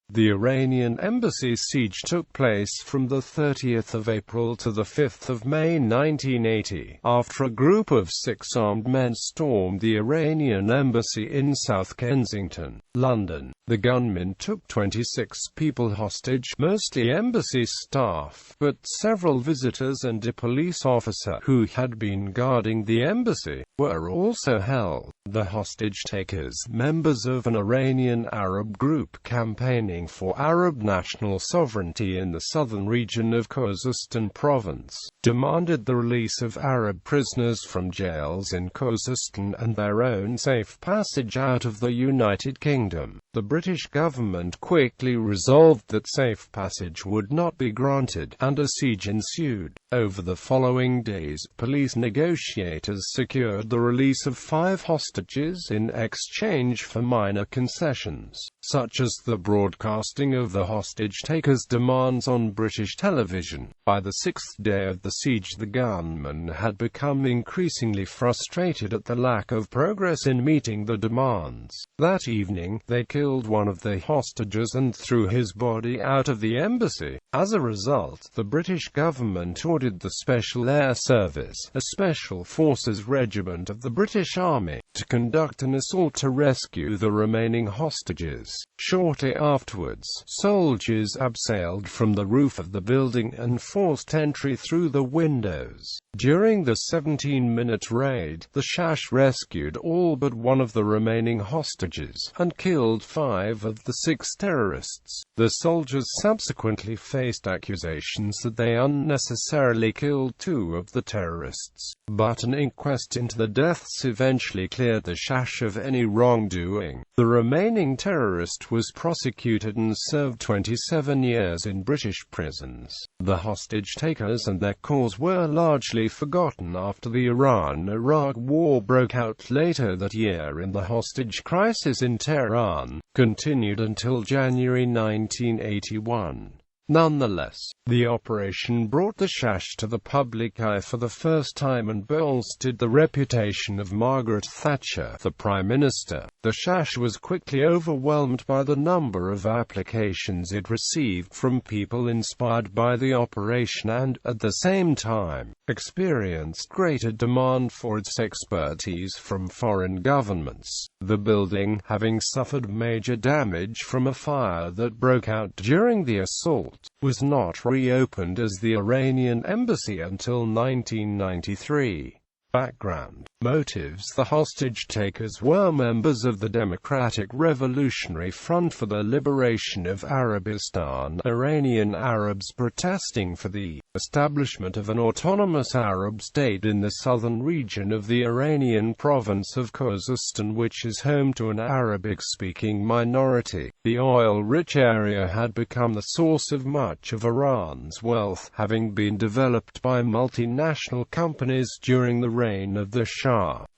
The Iranian Embassy siege took place from the 30th of April to the 5th of May 1980, after a group of 6 armed men stormed the Iranian Embassy in South Kensington, London. The gunmen took 26 people hostage, mostly embassy staff, but several visitors and a police officer who had been guarding the embassy were also held. The hostage-takers, members of an Iranian Arab group campaigning for Arab national sovereignty in the southern region of Khūzestān Province, demanded the release of Arab prisoners from jails in Khūzestān and their own safe passage out of the United Kingdom. The British government quickly resolved that safe passage would not be granted, and a siege ensued. Over the following days, police negotiators secured the release of 5 hostages in exchange for minor concessions, such as the broadcasting of the hostage-takers' demands on British television. By the 6th day of the siege, the gunmen had become increasingly frustrated at the lack of progress in meeting the demands. That evening, they killed one of the hostages and threw his body out of the embassy. As a result, the British government ordered the Special Air Service, a special forces regiment of the British Army, to conduct an assault to rescue the remaining hostages. Shortly afterwards, soldiers abseiled from the roof of the building and forced entry through the windows. During the 17-minute raid, the Shash rescued all but one of the remaining hostages, and killed 5 of the 6 terrorists. The soldiers subsequently faced accusations that they unnecessarily killed 2 of the terrorists, but an inquest into the deaths eventually cleared the Shash of any wrongdoing. The remaining terrorist was prosecuted and served 27 years in British prisons. The hostage-takers and their cause were largely forgotten after the Iran-Iraq War broke out later that year, and the hostage crisis in Tehran continued until January 1981. Nonetheless, the operation brought the Shash to the public eye for the first time and bolstered the reputation of Margaret Thatcher, the Prime Minister. The Shash was quickly overwhelmed by the number of applications it received from people inspired by the operation and, at the same time, experienced greater demand for its expertise from foreign governments. The building, having suffered major damage from a fire that broke out during the assault, was not reopened as the Iranian Embassy until 1993. Background. Motives. The hostage-takers were members of the Democratic Revolutionary Front for the Liberation of Arabistan, Iranian Arabs protesting for the establishment of an autonomous Arab state in the southern region of the Iranian province of Khūzestān, which is home to an Arabic-speaking minority. The oil-rich area had become the source of much of Iran's wealth, having been developed by multinational companies during the reign of the Shah.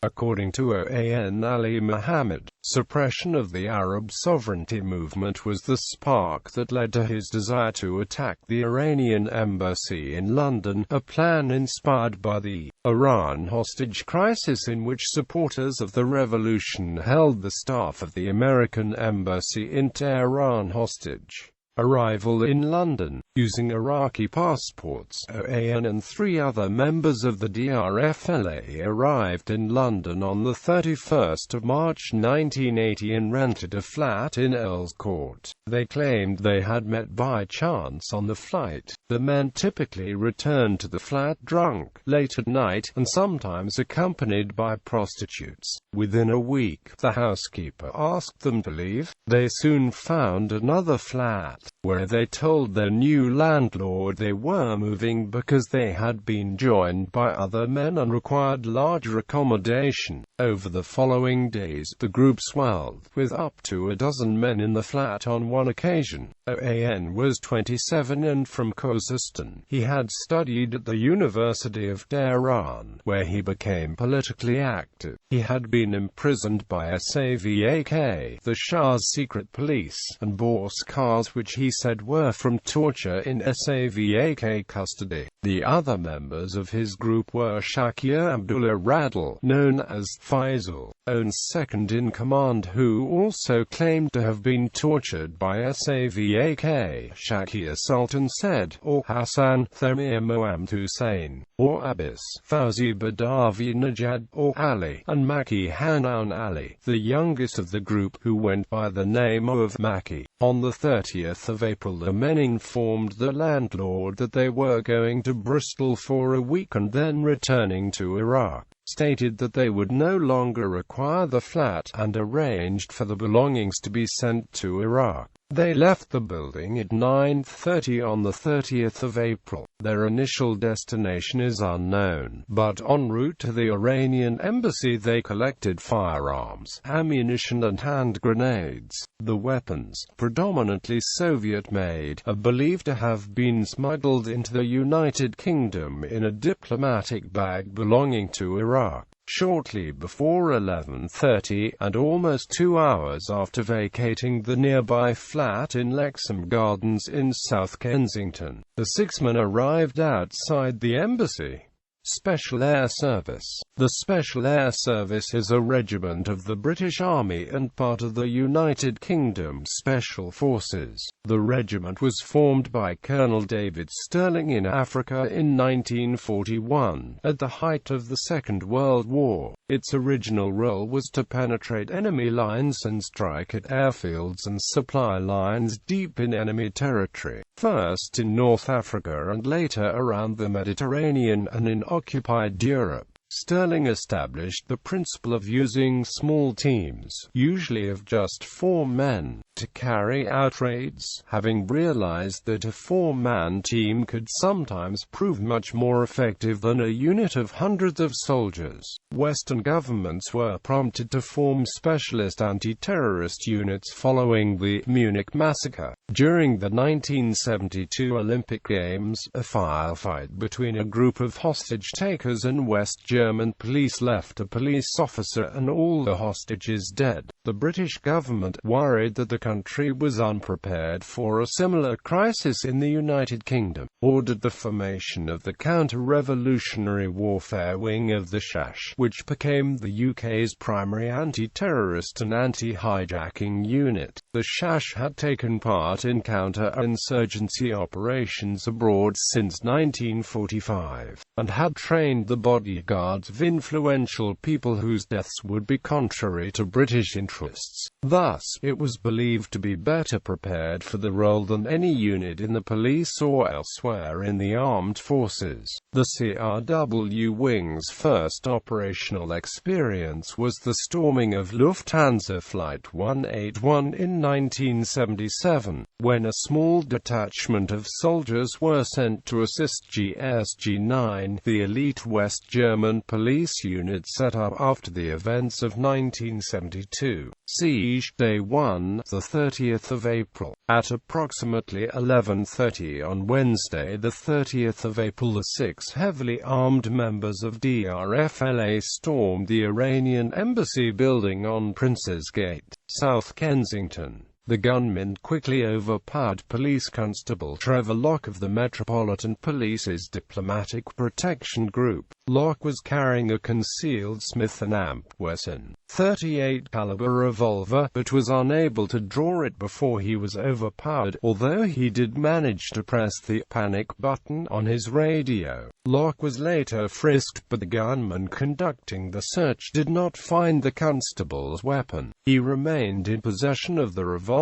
According to Oan Ali Muhammad, suppression of the Arab sovereignty movement was the spark that led to his desire to attack the Iranian embassy in London, a plan inspired by the Iran hostage crisis in which supporters of the revolution held the staff of the American embassy in Tehran hostage. Arrival in London. Using Iraqi passports, Oan and 3 other members of the DRFLA arrived in London on the 31st of March 1980 and rented a flat in Earl's Court. They claimed they had met by chance on the flight. The men typically returned to the flat drunk, late at night, and sometimes accompanied by prostitutes. Within a week, the housekeeper asked them to leave. They soon found another flat, where they told their new landlord they were moving because they had been joined by other men and required larger accommodation. Over the following days, the group swelled, with up to a dozen men in the flat on one occasion. Oan was 27 and from Khūzestān. He had studied at the University of Tehran, where he became politically active. He had been imprisoned by SAVAK, the Shah's secret police, and bought cars which he said were from torture in SAVAK custody. The other members of his group were Shakir Abdullah Radal, known as Faisal, own second-in-command, who also claimed to have been tortured by Savak Shakir Sultan Said, or Hassan Thamir Mohammed Hussein, or Abbas Fauzi Badavi Najad, or Ali, and Maki Hanan Ali, the youngest of the group, who went by the name of Maki. On the 30th of April, the men informed the landlord that they were going to Bristol for a week and then returning to Iraq, stated that they would no longer require the flat, and arranged for the belongings to be sent to Iraq. They left the building at 9:30 on the 30th of April. Their initial destination is unknown, but en route to the Iranian Embassy they collected firearms, ammunition and hand grenades. The weapons, predominantly Soviet-made, are believed to have been smuggled into the United Kingdom in a diplomatic bag belonging to Iraq. Shortly before 11:30, and almost 2 hours after vacating the nearby flat in Lexham Gardens in South Kensington, the 6 men arrived outside the embassy. Special Air Service. The Special Air Service is a regiment of the British Army and part of the United Kingdom Special Forces. The regiment was formed by Colonel David Stirling in Africa in 1941, at the height of the Second World War. Its original role was to penetrate enemy lines and strike at airfields and supply lines deep in enemy territory, first in North Africa and later around the Mediterranean and in occupied Europe. Stirling established the principle of using small teams, usually of just 4 men, to carry out raids, having realized that a 4-man team could sometimes prove much more effective than a unit of hundreds of soldiers. Western governments were prompted to form specialist anti-terrorist units following the Munich massacre. During the 1972 Olympic Games, a firefight between a group of hostage-takers and West German police left a police officer and all the hostages dead. The British government, worried that the country was unprepared for a similar crisis in the United Kingdom, ordered the formation of the Counter-Revolutionary Warfare Wing of the SHASH, which became the UK's primary anti-terrorist and anti-hijacking unit. The SHASH had taken part in counter-insurgency operations abroad since 1945, and had trained the bodyguards of influential people whose deaths would be contrary to British interests. Thus, it was believed to be better prepared for the role than any unit in the police or elsewhere in the armed forces. The CRW Wing's first operational experience was the storming of Lufthansa Flight 181 in 1977, when a small detachment of soldiers were sent to assist GSG-9, the elite West German police unit set up after the events of 1972. Siege Day 1, the 30th of April. At approximately 11:30 on Wednesday, the 30th of April, the 6 heavily armed members of DRFLA stormed the Iranian Embassy building on Prince's Gate, South Kensington. The gunmen quickly overpowered Police Constable Trevor Locke of the Metropolitan Police's Diplomatic Protection Group. Locke was carrying a concealed Smith & Wesson .38 caliber revolver, but was unable to draw it before he was overpowered, although he did manage to press the panic button on his radio. Locke was later frisked, but the gunman conducting the search did not find the constable's weapon. He remained in possession of the revolver,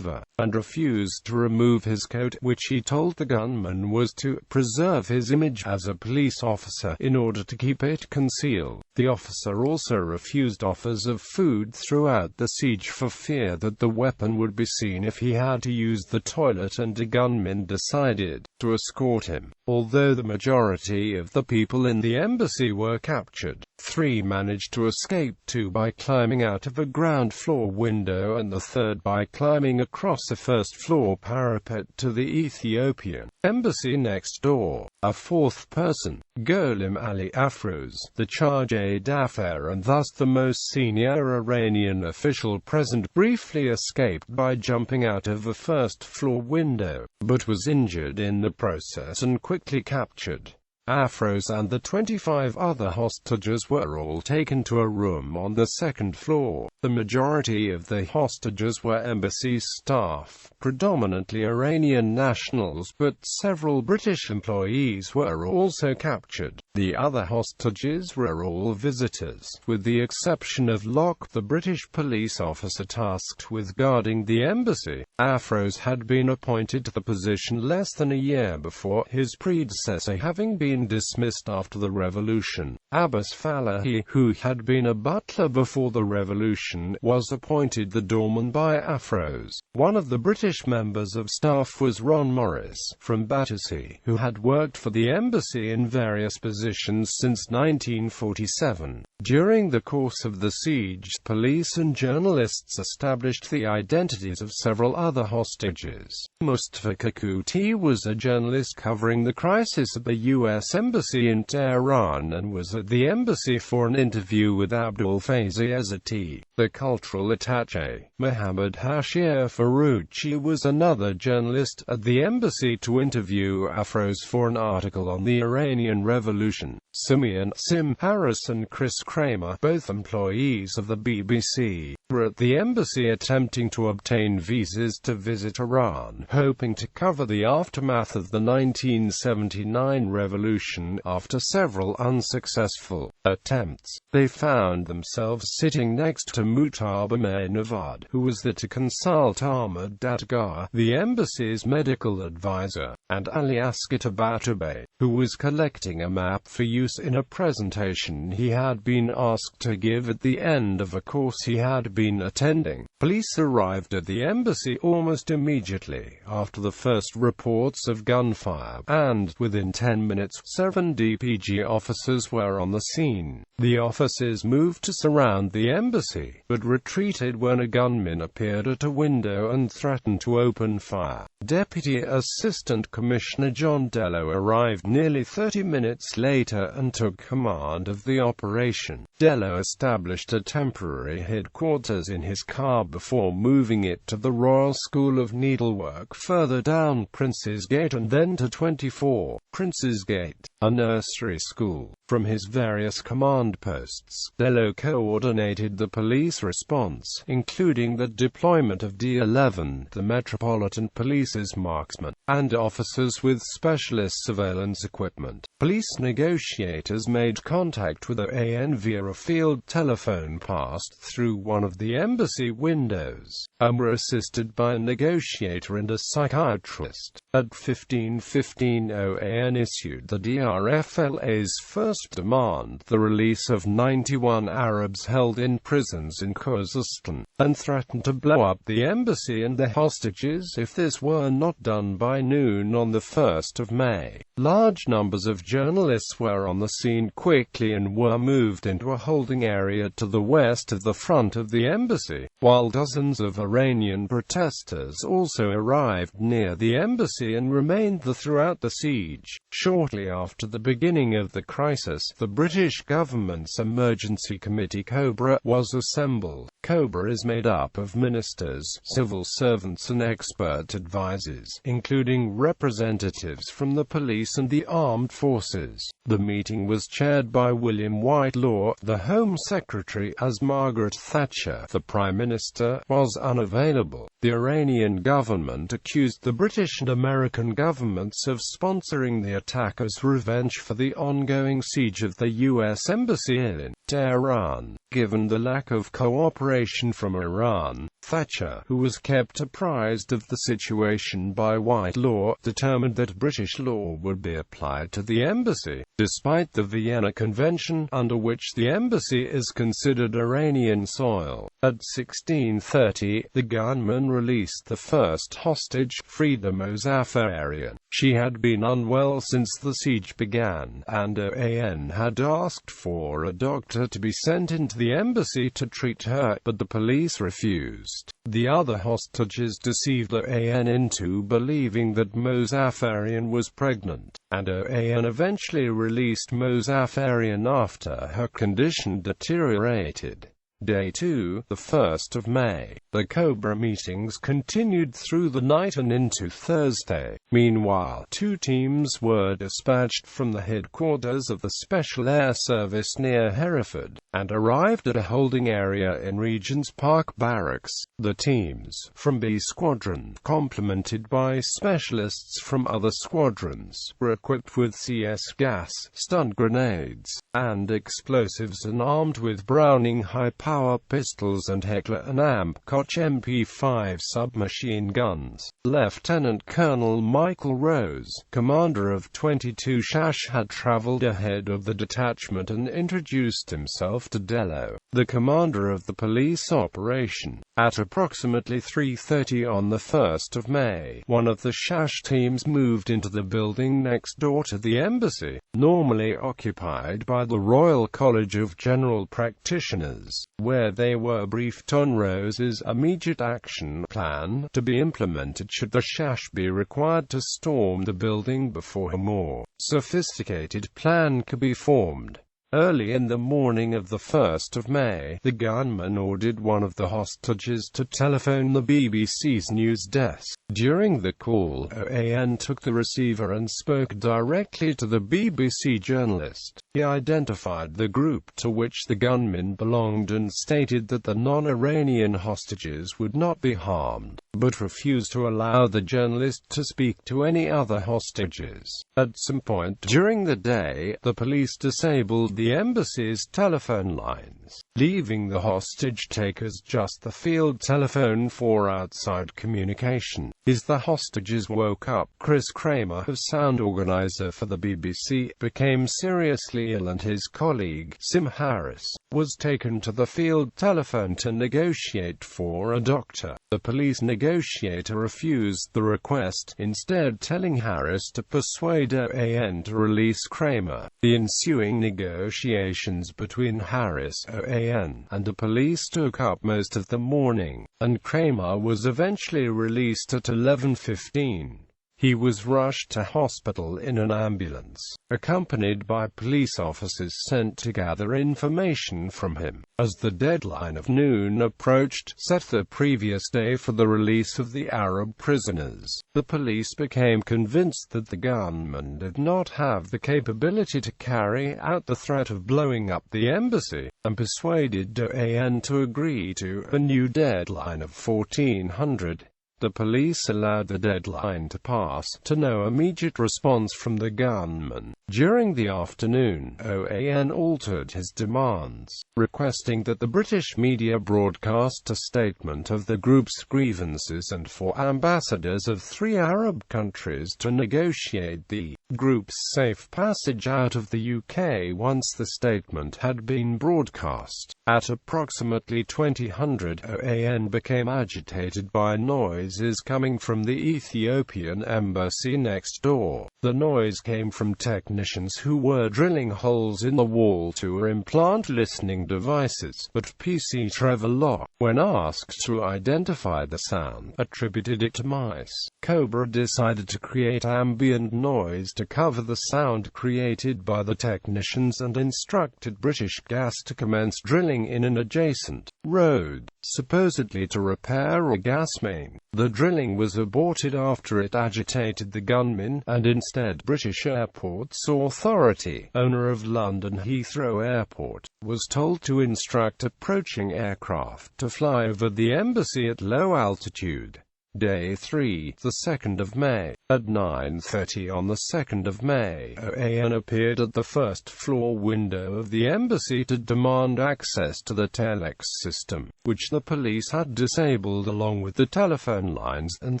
and refused to remove his coat, which he told the gunman was to preserve his image as a police officer in order to keep it concealed. The officer also refused offers of food throughout the siege for fear that the weapon would be seen if he had to use the toilet, and the gunmen decided to escort him. Although the majority of the people in the embassy were captured, 3 managed to escape, 2 by climbing out of a ground floor window and the 3rd by climbing across a first-floor parapet to the Ethiopian embassy next door. A 4th person, Gholam Ali Afroz, the charge d'affaires and thus the most senior Iranian official present, briefly escaped by jumping out of a first-floor window, but was injured in the process and quickly captured. Afroz and the 25 other hostages were all taken to a room on the second floor. The majority of the hostages were embassy staff, predominantly Iranian nationals, but several British employees were also captured. The other hostages were all visitors, with the exception of Locke, the British police officer tasked with guarding the embassy. Afroz had been appointed to the position less than a year before, his predecessor having been dismissed after the revolution. Abbas Falahi, who had been a butler before the revolution, was appointed the doorman by Afroz. One of the British members of staff was Ron Morris, from Battersea, who had worked for the embassy in various positions since 1947. During the course of the siege, police and journalists established the identities of several other hostages. Mustafa Kakuti was a journalist covering the crisis at the U.S. Embassy in Tehran and was at the embassy for an interview with Abdul Faizi Ezzati. The cultural attaché, Mohammad Hashir Farouchi, was another journalist at the embassy to interview Afroz for an article on the Iranian Revolution. Simeon Sim Harris and Chris Kramer, both employees of the BBC, were at the embassy attempting to obtain visas to visit Iran, hoping to cover the aftermath of the 1979 revolution. After several unsuccessful attempts, they found themselves sitting next to Mutaba Navad, who was there to consult Ahmad Dadgar, the embassy's medical advisor, and Ali Asghar Tabatabai, who was collecting a map for use in a presentation he had been asked to give at the end of a course he had been attending. Police arrived at the embassy almost immediately after the first reports of gunfire, and, within 10 minutes, 7 DPG officers were on the scene. The officers moved to surround the embassy, but retreated when a gunman appeared at a window and threatened to open fire. Deputy Assistant Commissioner John Dello arrived nearly 30 minutes later and took command of the operation. Dello established a temporary headquarters in his car before moving it to the Royal School of Needlework further down Prince's Gate and then to 24 Prince's Gate, a nursery school. From his various command posts, Dello coordinated the police response, including the deployment of D11, the Metropolitan Police's marksmen, and officers with specialist surveillance equipment. Police negotiators made contact with OAN via a field telephone passed through one of the embassy windows, and were assisted by a negotiator and a psychiatrist. At 15:15 OAN issued the DRFLA's first demand, the release of 91 Arabs held in prisons in Khūzestān, and threatened to blow up the embassy and the hostages if this were not done by noon on the 1st of May. Large numbers of journalists were on the scene quickly and were moved into a holding area to the west of the front of the embassy, while dozens of Iranian protesters also arrived near the embassy and remained there throughout the siege. Shortly after the beginning of the crisis, the British government's emergency committee COBRA was assembled. COBRA is made up of ministers, civil servants and expert advisors, including representatives from the police and the armed forces. The meeting was chaired by William Whitelaw, the Home Secretary, as Margaret Thatcher, the Prime Minister, was unavailable. The Iranian government accused the British and American governments of sponsoring the attack as revenge for the ongoing siege of the U.S. Embassy in Tehran. Given the lack of cooperation from Iran, Thatcher, who was kept apprised of the situation by Whitelaw, determined that British law would be applied to the embassy, despite the Vienna Convention, under which the embassy is considered Iranian soil. At 16:30, the gunmen released the first hostage, Frida Mozaffarian. She had been unwell since the siege began, and OAN had asked for a doctor to be sent into the embassy to treat her, but the police refused. The other hostages deceived OAN into believing that Mozaffarian was pregnant, and OAN eventually released Mozaffarian after her condition deteriorated. Day 2, the 1st of May. The Cobra meetings continued through the night and into Thursday. Meanwhile, 2 teams were dispatched from the headquarters of the Special Air Service near Hereford, and arrived at a holding area in Regent's Park Barracks. The teams from B Squadron, complemented by specialists from other squadrons, were equipped with CS gas, stun grenades, and explosives, and armed with Browning high-power pistols and Heckler & Amp Koch MP5 submachine guns. Lieutenant Colonel Michael Rose, commander of 22 Shash, had travelled ahead of the detachment and introduced himself to Dello, the commander of the police operation. At approximately 3:30 on the 1st of May, one of the Shash teams moved into the building next door to the embassy, normally occupied by the Royal College of General Practitioners, where they were briefed on Rose's immediate action plan to be implemented should the Shash be required to storm the building before a more sophisticated plan could be formed. Early in the morning of the 1st of May, the gunman ordered one of the hostages to telephone the BBC's news desk. During the call, OAN took the receiver and spoke directly to the BBC journalist. He identified the group to which the gunmen belonged and stated that the non-Iranian hostages would not be harmed, but refused to allow the journalist to speak to any other hostages. At some point during the day, the police disabled the embassy's telephone lines, leaving the hostage-takers just the field telephone for outside communication. As the hostages woke up, Chris Kramer, a sound organizer for the BBC, became seriously ill, and his colleague, Sim Harris, was taken to the field telephone to negotiate for a doctor. The police negotiator refused the request, instead telling Harris to persuade OAN to release Kramer. The ensuing negotiations between Harris, OAN, and the police took up most of the morning, and Kramer was eventually released at 11:15. He was rushed to hospital in an ambulance, accompanied by police officers sent to gather information from him. As the deadline of noon approached, set the previous day for the release of the Arab prisoners, the police became convinced that the gunman did not have the capability to carry out the threat of blowing up the embassy, and persuaded OAN to agree to a new deadline of 1400. The police allowed the deadline to pass, to no immediate response from the gunman. During the afternoon, OAN altered his demands, requesting that the British media broadcast a statement of the group's grievances and for ambassadors of 3 Arab countries to negotiate the group's safe passage out of the UK once the statement had been broadcast. At approximately 2000, OAN became agitated by noises coming from the Ethiopian embassy next door. The noise came from technicians who were drilling holes in the wall to implant listening devices, but PC Trevor Locke, when asked to identify the sound, attributed it to mice. Cobra decided to create ambient noise to cover the sound created by the technicians and instructed British Gas to commence drilling in an adjacent road, supposedly to repair a gas main. The drilling was aborted after it agitated the gunmen, and instead British Airports Authority, owner of London Heathrow Airport, was told to instruct approaching aircraft to fly over the embassy at low altitude. Day 3, the 2nd of May. At 9:30 on the 2nd of May, OAN appeared at the first-floor window of the embassy to demand access to the telex system, which the police had disabled along with the telephone lines, and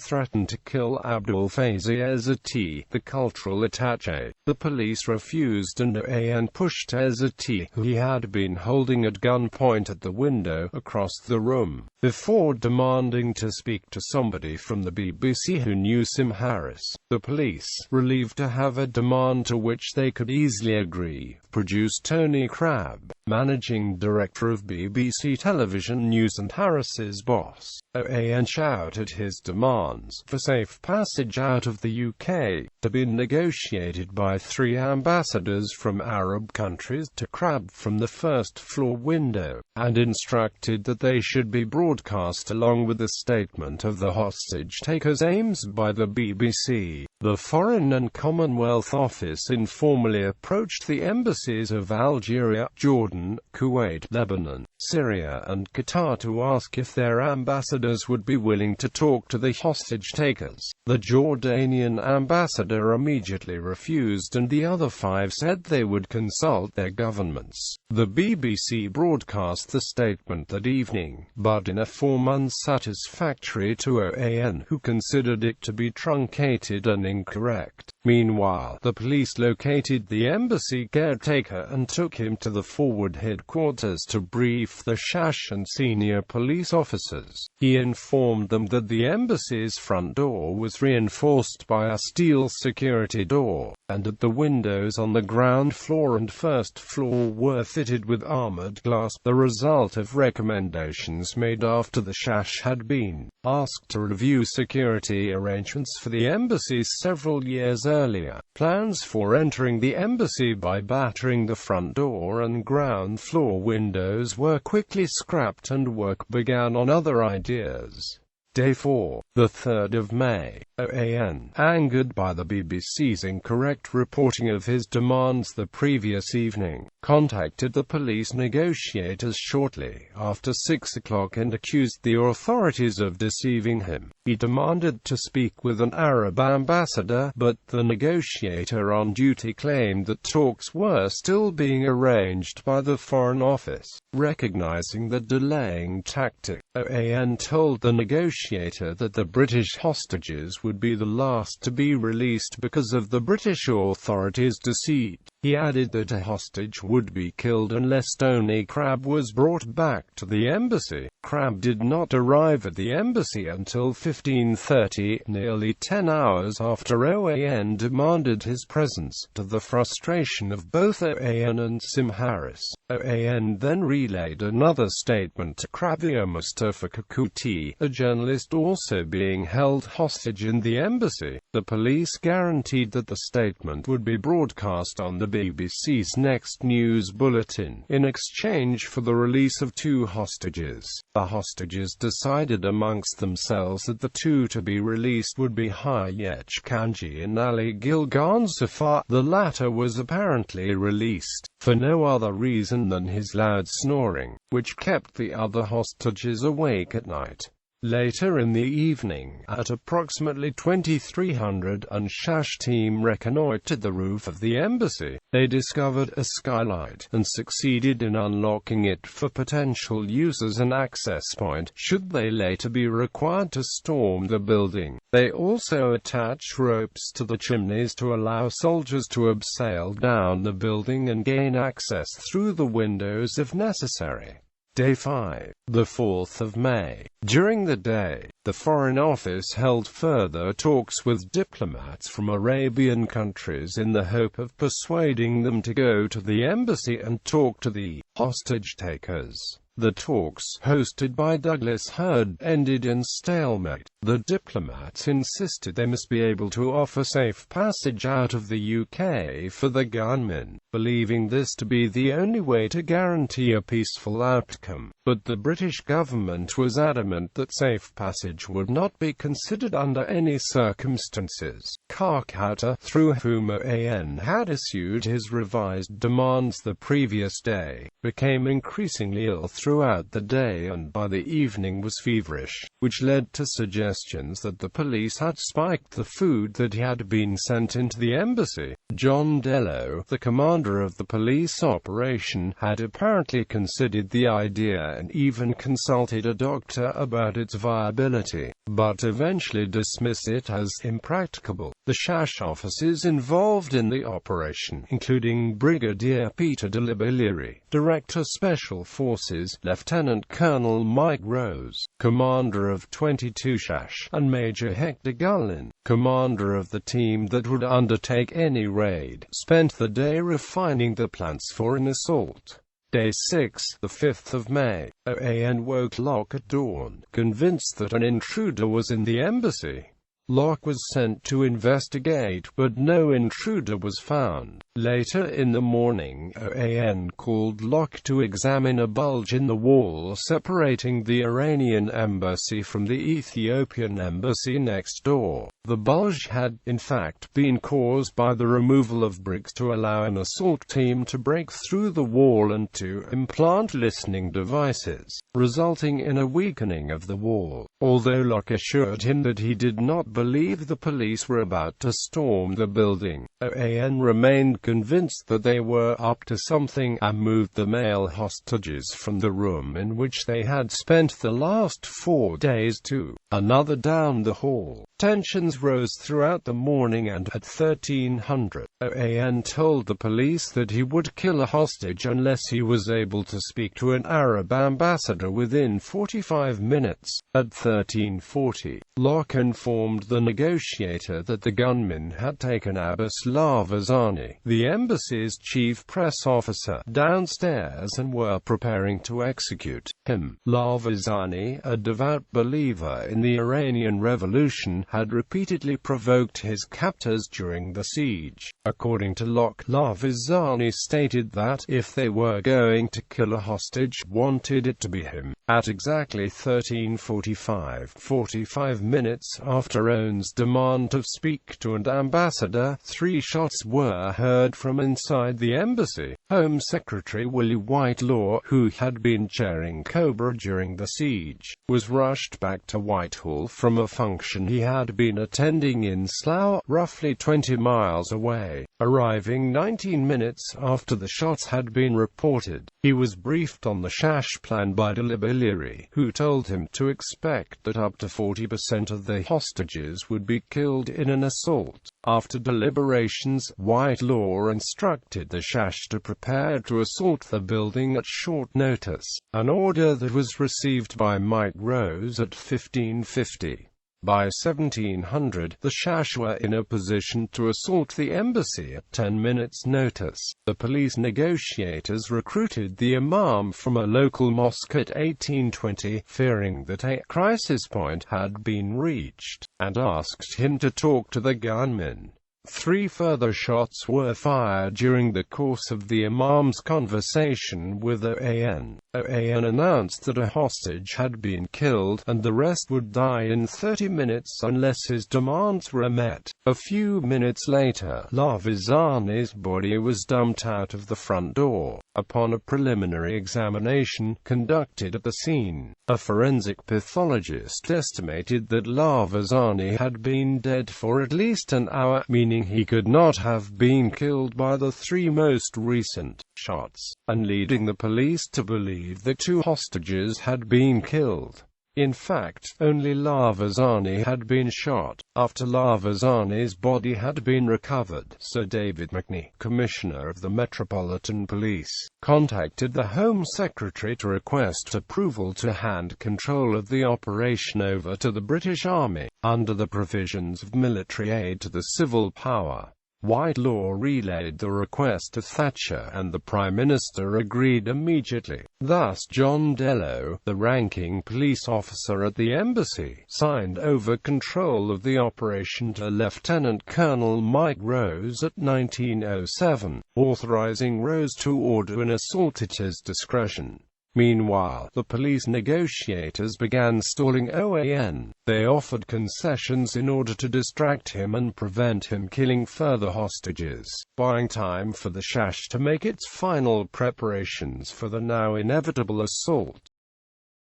threatened to kill Abdul Faizi Ezzati, the cultural attaché. The police refused, and OAN pushed Ezzati, who he had been holding at gunpoint, at the window across the room, before demanding to speak to somebody from the BBC who knew Sim Harris. Simharis. The police, relieved to have a demand to which they could easily agree, produced Tony Crabb, managing director of BBC Television News and Harris's boss, and shouted his demands for safe passage out of the UK to be negotiated by 3 ambassadors from Arab countries to Crabb from the first-floor window, and instructed that they should be broadcast along with a statement of the hostage-takers' aims by the BBC. The Foreign and Commonwealth Office informally approached the embassies of Algeria, Jordan, Kuwait, Lebanon, Syria and Qatar to ask if their ambassadors would be willing to talk to the hostage-takers. The Jordanian ambassador immediately refused, and the other 5 said they would consult their governments. The BBC broadcast the statement that evening, but in a form unsatisfactory to OAN, who considered it to be truncated and incorrect. Meanwhile, the police located the embassy caretaker and took him to the forward headquarters to brief the Shash and senior police officers. He informed them that the embassy's front door was reinforced by a steel security door, and that the windows on the ground floor and first floor were fitted with armored glass, the result of recommendations made after the Shash had been asked to review security arrangements for the embassies several years earlier. Plans for entering the embassy by battering the front door and ground floor windows were quickly scrapped, and work began on other ideas. Day 4, the 3rd of May, OAN, angered by the BBC's incorrect reporting of his demands the previous evening, contacted the police negotiators shortly after 6 o'clock and accused the authorities of deceiving him. He demanded to speak with an Arab ambassador, but the negotiator on duty claimed that talks were still being arranged by the Foreign Office. Recognizing the delaying tactic, OAN told the negotiator that the British hostages would be the last to be released because of the British authorities' deceit. He added that a hostage would be killed unless Tony Crabb was brought back to the embassy. Crabb did not arrive at the embassy until 15:30, nearly 10 hours after OAN demanded his presence, to the frustration of both OAN and Simharis. OAN then relayed another statement to Crabb via Mustafa Kakuti, a journalist also being held hostage in the embassy. The police guaranteed that the statement would be broadcast on the BBC's next news bulletin, in exchange for the release of 2 hostages. The hostages decided amongst themselves that the 2 to be released would be Hayat Kanji and Ali Gilgan Safar. The latter was apparently released for no other reason than his loud snoring, which kept the other hostages awake at night. Later in the evening, at approximately 2300, an Shash team reconnoitred the roof of the embassy. They discovered a skylight, and succeeded in unlocking it for potential use as an access point, should they later be required to storm the building. They also attached ropes to the chimneys to allow soldiers to abseil down the building and gain access through the windows if necessary. Day 5, the 4th of May. During the day, the Foreign Office held further talks with diplomats from Arabian countries in the hope of persuading them to go to the embassy and talk to the hostage-takers. The talks, hosted by Douglas Hurd, ended in stalemate. The diplomats insisted they must be able to offer safe passage out of the UK for the gunmen, believing this to be the only way to guarantee a peaceful outcome. But the British government was adamant that safe passage would not be considered under any circumstances. Calcutta, through whom OAN had issued his revised demands the previous day, became increasingly ill throughout the day and by the evening was feverish, which led to suggestions that the police had spiked the food that had been sent into the embassy. John Dello, the commander of the police operation, had apparently considered the idea and even consulted a doctor about its viability, but eventually dismissed it as impracticable. The Shash officers involved in the operation, including Brigadier Peter de Liberie, Director Special Forces, Lieutenant Colonel Mike Rose, commander of 22 Shash, and Major Hector Gullin, commander of the team that would undertake any raid, spent the day refining the plans for an assault. Day 6, the 5th of May, OAN woke Locke at dawn, convinced that an intruder was in the embassy. Locke was sent to investigate, but no intruder was found. Later in the morning, OAN called Locke to examine a bulge in the wall separating the Iranian Embassy from the Ethiopian Embassy next door. The bulge had, in fact, been caused by the removal of bricks to allow an assault team to break through the wall and to implant listening devices, resulting in a weakening of the wall. Although Locke assured him that he did not believe the police were about to storm the building, OAN remained convinced that they were up to something, and moved the male hostages from the room in which they had spent the last 4 days to another down the hall. Tensions rose throughout the morning, and at 1300, OAN told the police that he would kill a hostage unless he was able to speak to an Arab ambassador within 45 minutes. At 1340, Locke informed the negotiator that the gunmen had taken Abbas Lavazani, the embassy's chief press officer, downstairs and were preparing to execute him. Lavazani, a devout believer in the Iranian Revolution, had repeatedly provoked his captors during the siege. According to Locke, Lavazani stated that, if they were going to kill a hostage, wanted it to be him. At exactly 1345, 45 minutes after OAN's demand to speak to an ambassador, 3 shots were heard from inside the embassy. Home Secretary Willie Whitelaw, who had been chairing Cobra during the siege, was rushed back to Whitehall from a function he had been attending in Slough, roughly 20 miles away. Arriving 19 minutes after the shots had been reported, he was briefed on the Shash plan by Delibiliri, who told him to expect that up to 40% of the hostages would be killed in an assault. After deliberations, Whitelaw instructed the Shash to prepare to assault the building at short notice, an order that was received by Mike Rose at 1550. By 1700, the Shash were in a position to assault the embassy at 10 minutes' notice. The police negotiators recruited the imam from a local mosque at 1820, fearing that a crisis point had been reached, and asked him to talk to the gunmen. 3 further shots were fired during the course of the imam's conversation with OAN. OAN announced that a hostage had been killed, and the rest would die in 30 minutes unless his demands were met. A few minutes later, Lavazani's body was dumped out of the front door. Upon a preliminary examination conducted at the scene, a forensic pathologist estimated that Lavazani had been dead for at least an hour, meaning he could not have been killed by the 3 most recent shots, and leading the police to believe that 2 hostages had been killed. In fact, only Lavazani had been shot. After Lavazani's body had been recovered, Sir David Mackney, Commissioner of the Metropolitan Police, contacted the Home Secretary to request approval to hand control of the operation over to the British Army, under the provisions of military aid to the civil power. Whitelaw relayed the request to Thatcher, and the Prime Minister agreed immediately. Thus John Dello, the ranking police officer at the embassy, signed over control of the operation to Lieutenant Colonel Mike Rose at 1907, authorizing Rose to order an assault at his discretion. Meanwhile, the police negotiators began stalling OAN. They offered concessions in order to distract him and prevent him killing further hostages, buying time for the Shash to make its final preparations for the now inevitable assault.